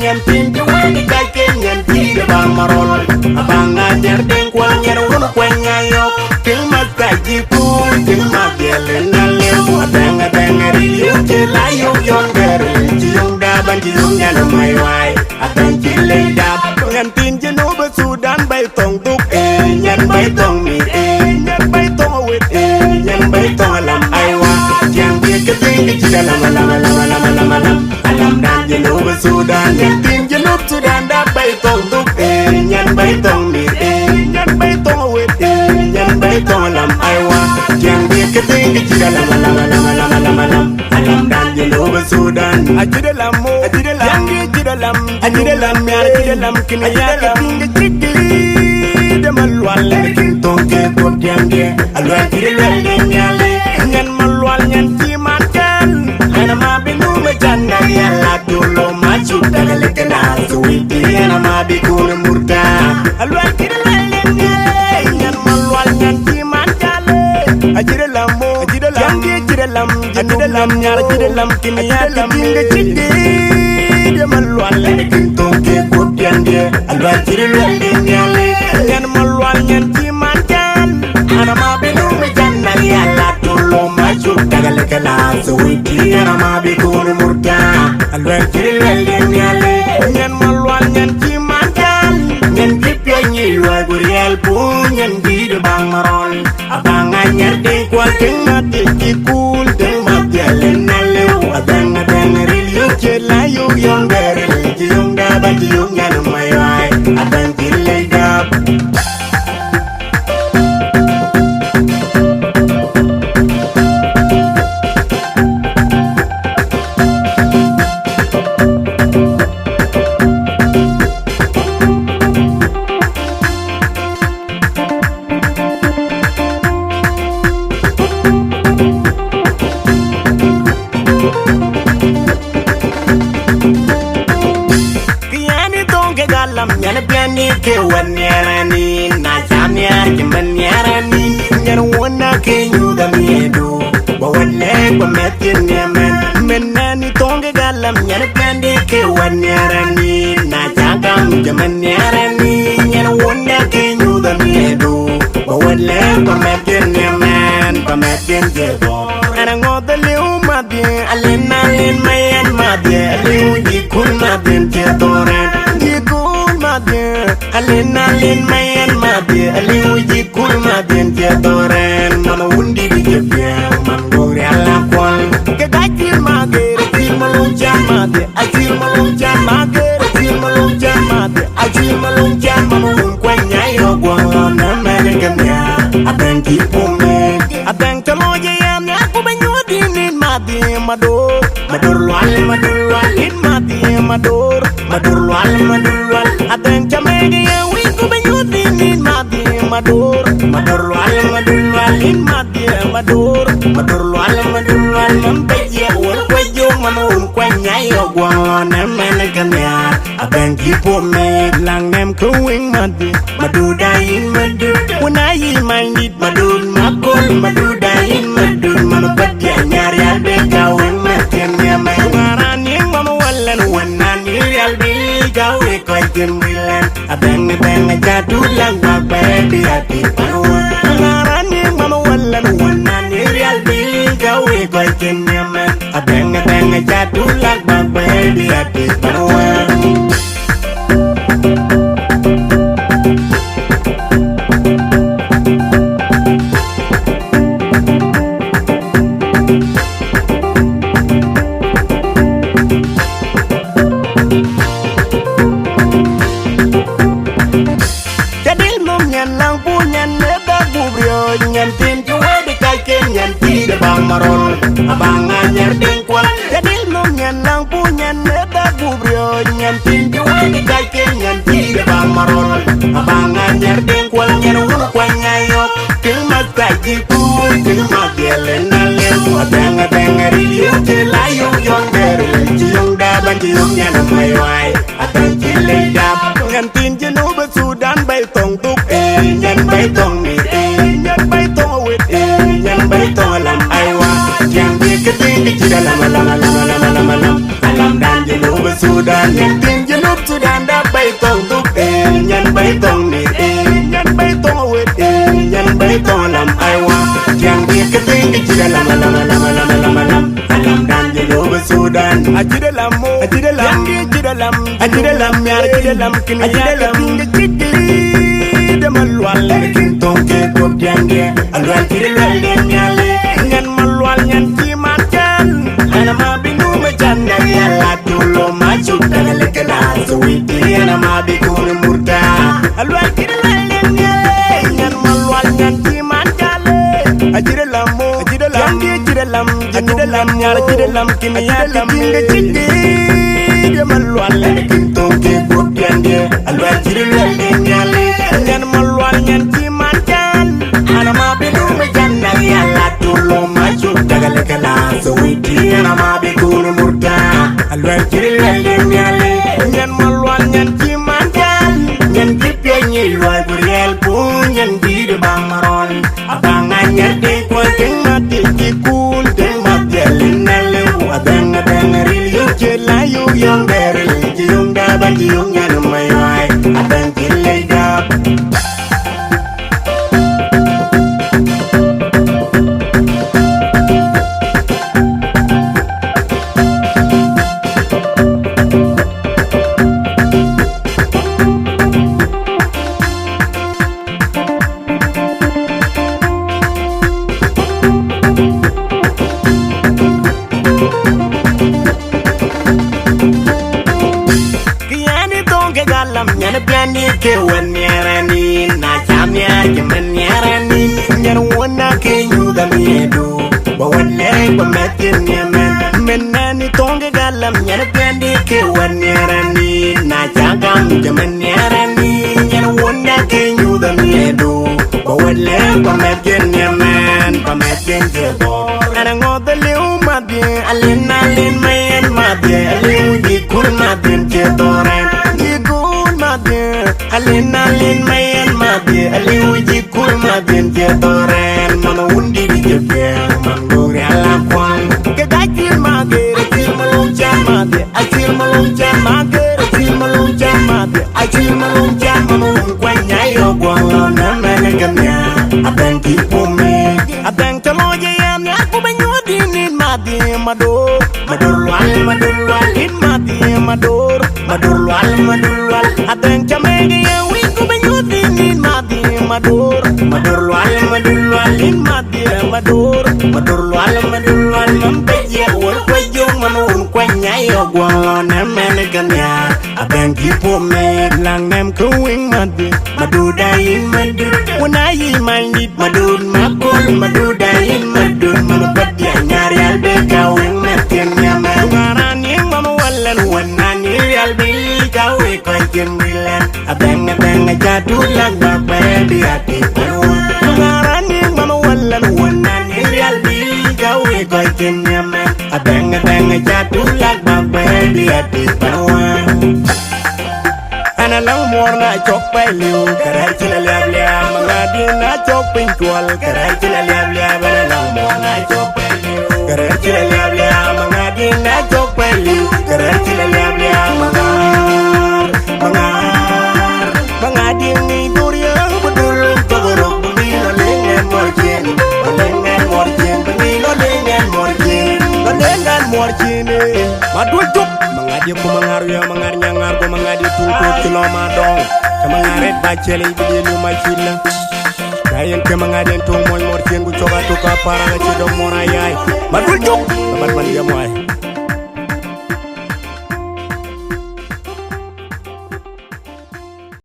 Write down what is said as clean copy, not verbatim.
Nyan tin ju we kai ke Nyan Cit Abak Marol abang ajar deng kwal nyer won kwenya yo til mata ji pul til ma gele na le adang adang ri yo che la yo yon ger ji yong da ban ji yong nyan mai wai adang ji le da Nyan tin je no ba Sudan bay tong tuk nyan bay tong mi nyan bay tong wit nyan bay tong lam ai wa yang dia ke ting ji dalam alam dan je no ba Sudan Nyan tin je no Sudan da bay tong tuk nyan bay tong mi nyan bay tong wit nyan bay tong lam ai wa yang dia ke ting ji dalam alam dan je no ba Sudan aji dalam yang ji dalam yar ji dalam kini ya ke ting ji de malwal kin tong ke ko tiange alwa ji dalam nyale nyan malwal nyan ji makan ana ma binu me janna ya la dolo ma chu dagal kana suwiti ana ma bi kun murta alwa ji dalam nyale nyan malwal nyan ji makan aji dalam yang ji dalam nyar ji dalam kini ya ke ting ji de malwal kin tong ke ko tiange alwa ji dalam nyale nyan malwal nyan ji makan ana ma binu me janna ya la dolo ma chu dagal kana suwiti ana ma bi kun murta alwa ji dalam nyale nyan malwal nyan ji makan nyan ji pya ni wa gurial pu nyan ji de bang marol abang anyar de kwa ting ma de ki kul de ma gele na le abang abang ril yo che la yo yong ger ji yong da ba ji yong nyan mai wai abang ji le dap Nyan piani ke wan yarani na jam yar ke man yarani nyan wona ke nyu da miedo ba wale ba metin men nani tonge galam nyan piani ke wan yarani na jagam ke man yarani nyan wona ke nyu da miedo ba wale ba metin jebo ana ngoda liu ma bien alena len mayan ma bien liu di kun ma bien ke toran Alin mayan madi aliu ji kul madin je toren mama wundi di jebya man gori ala kwal ke gajir mage ajir malunjan mage ajir malunjan mage ajir malunjan mage ajir malunjan mama wun kwanya yo gwa na mane gamya aben ki pome aben kaloje yam ya ku banyu dinin madi madur lwal in madi madur lwal aben chamege ya wi ku banyu dinin madi madur lwal in madi madur lwal mambe ya wal kwayo mama un kwanya yo gwa na mane gamya aben ki pome lang nem ku wing madi madudain madu when I mind it madud makol madudain madud mama padya nyari albe gawe maten ya mai ngarani mama wallan wannan real bil gawe ko timbilan abeng jadu lang wa baby ati panwa ngarani mama wallan wannan real bil gawe ko timbilan abeng jadu lang wa baby ati panwa Nyan tin ju we de kai ke Nyan Cit Abak Marol abang anyar deng kwal jadil mom nyan lang pu nyan ne da gubrio nyan tin ju we de kai ke Nyan Cit Abak Marol abang anyar deng kwal nyan wun kwanya yo til mata ji pu til ma gele na le abang ri yo che la yo yon ger ji yong da ban ji yong nyan mai wai abang ji le da nyan tin je no ba Sudan bay tong tuk nyan bay tong mi nyan bay tong wit nyan bay tong lam ai wa yang dia ke ting di dalam alam dan je no ba Sudan nyan tin je South Sudan da bay tong duk nyan bay tong ni nyan bay tong wet nyan bay tong lam aiwa yang di keting di dalam lam dan di luar Sudan aji dalam yang di dalam ya di dalam kini aji dalam kini demalwal kin tong ke kop jange alwal kidal nyale nyan malwal nyan kimakan ana ma binu majanda yalla tulo maju dalal kelas witi ana ma bikun murta alwal kidal nyale nyan malwal nyan kimakan ajira lamu yang nyala jidalam kini yalam kini demalwal kin tong ke kop jange alwal kidal nyale nyan malwal nyan kimakan ana ma binu majanda yalla tulo maju dalal kelas witi ana ma bikun murta alwal kidal nyale nyan malwal nyan kimakan nyan dipya nyilwal burial pun nyan di Abak Marol abang nyan de ko ting mati kul ting mati linale abang ril yu chela yu yang beril yung da ba yung nyan mai mai abang kilai dap nyan piani ke wan nyarani na chamya kemen nyarani nyan wona ke yuda miedo ba wanne ba metin nyamen menani tonge galam nyan piani ke wan nyarani na chagam kemen nyarani nyan wona ke yuda miedo ba wanne ba metin nyamen ba metin jebo ana ngodale umadi alena len mayen madi aleu di kurmadin jetoren alin mayan mabye aliuji kur mabyen jetoren mama wundi di jebel mangure ala kwan ke gajil mage ajil malunja mabye ajil malunja mage ajil malunja mabye ajil malunja mama kwanya yo gwalo na mene gamya abeng kipume abeng taloje yam ya ku banyodi nin mabye mador madurwal in mabye mador madurwal abeng chamege we ku banyodi nin mabye mador madurwal in mabye madurwal mambeje wor kwajong manun kwanya yo gwalo na mene gamya abeng kipume lang nem ku wing mabye maduda in madud when I mind it madud makol maduda in madud manapati nyari albe kawing metin nyama ngarani mama wallan wanani albe kawe koin bilan abeng jadu lang babe ati ngarani mama wallan wanani albe kawe koin nyama abeng jadu lang babe ati ana lang morna chok pai liu karai chila liab liab mangadi na chok pin tual karai chila liab liab ana lang morna chok pai liu karai chila liab liab mangadi na chok pai liu karai chila liab liab mangadi ni duria bedul togorok bungi lo lengan morjen bungi lo lengan morjen madul tuk mangadi ko mangaru ya mangar nyangar ko mangadi tutu kilo madong kemangaret bacele ibidi lu machila kayen kemangaden tung mol morjen gu coba tuka para ci do morayay madul tuk babat man ya moy